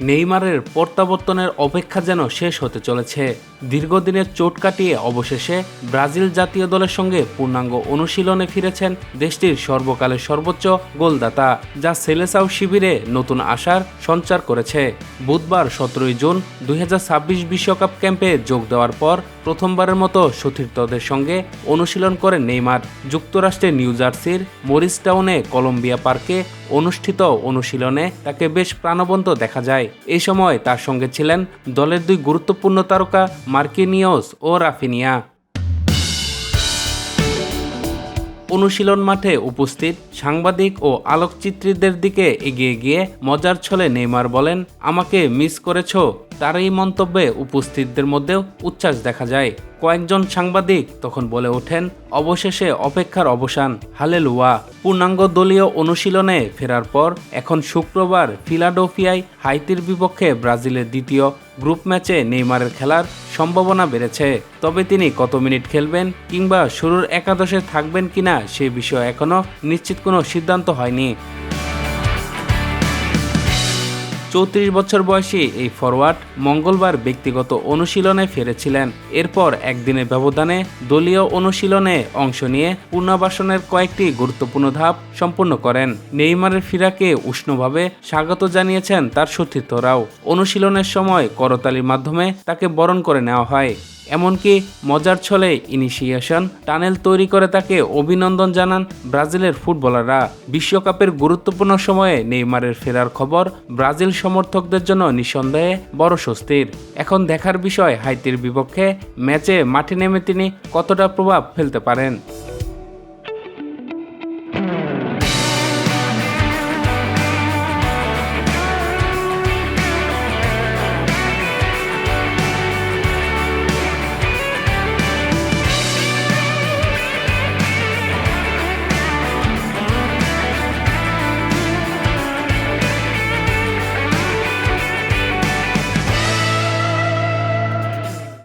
নেইমারের প্রত্যাবর্তনের অপেক্ষা যেন শেষ হতে চলেছে। দীর্ঘদিনের চোট কাটিয়ে অবশেষে ব্রাজিল জাতীয় দলের সঙ্গে পূর্ণাঙ্গ অনুশীলনে ফিরেছেন দেশটির সর্বকালের সর্বোচ্চ গোলদাতা, যা সেলেসাও শিবিরে নতুন আশার সঞ্চার করেছে। বুধবার 17 জুন 2026 বিশ্বকাপ ক্যাম্পে যোগ দেওয়ার পর প্রথমবারের মতো সতীর্থদের সঙ্গে অনুশীলন করেন নেইমার। যুক্তরাষ্ট্রের নিউ জার্সির মরিসটাউনে কলম্বিয়া পার্কে অনুষ্ঠিত অনুশীলনে তাকে বেশ প্রাণবন্ত দেখা যায়। এই সময় তার সঙ্গে ছিলেন দলের দুই গুরুত্বপূর্ণ তারকা মার্কিনিওস ও রাফিনিয়া। অনুশীলন মাঠে উপস্থিত সাংবাদিক ও আলোকচিত্রীদের দিকে এগিয়ে গিয়ে মজার ছলে নেইমার বলেন, আমাকে মিস করেছো। তার এই মন্তব্যে উপস্থিতদের মধ্যেও উচ্ছ্বাস দেখা যায়। কয়েকজন সাংবাদিক তখন বলে ওঠেন, অবশেষে অপেক্ষার অবসান, হালেলুয়া। পূর্ণাঙ্গ দলীয় অনুশীলনে ফেরার পর এখন শুক্রবার ফিলাডেলফিয়ায় হাইতির বিপক্ষে ব্রাজিলের দ্বিতীয় গ্রুপ ম্যাচে নেইমারের খেলার সম্ভাবনা বেড়েছে। তবে তিনি কত মিনিট খেলবেন কিংবা শুরুর একাদশে থাকবেন কিনা সে বিষয়ে এখনও নিশ্চিত কোনো সিদ্ধান্ত হয়নি। 34 বছর বয়সী এই ফরওয়ার্ড মঙ্গলবার ব্যক্তিগত অনুশীলনে ফিরেছিলেন। এরপর একদিনের ব্যবধানে দলীয় অনুশীলনে অংশ নিয়ে পুনর্বাসনের কয়েকটি গুরুত্বপূর্ণ ধাপ সম্পূর্ণ করেন। নেইমারের ফিরাকে উষ্ণভাবে স্বাগত জানিয়েছেন তার সতীর্থরাও। অনুশীলনের সময় করতালির মাধ্যমে তাকে বরণ করে নেওয়া হয়। এমনকি মজার ছলে ইনিশিয়েশন টানেল তৈরি করে তাকে অভিনন্দন জানান ব্রাজিলের ফুটবলাররা। বিশ্বকাপের গুরুত্বপূর্ণ সময়ে নেইমারের ফেরার খবর ব্রাজিল সমর্থকদের জন্য নিঃসন্দেহে বড় স্বস্তির। এখন দেখার বিষয় হাইতির বিপক্ষে ম্যাচে মাঠে নেমে তিনি কতটা প্রভাব ফেলতে পারেন।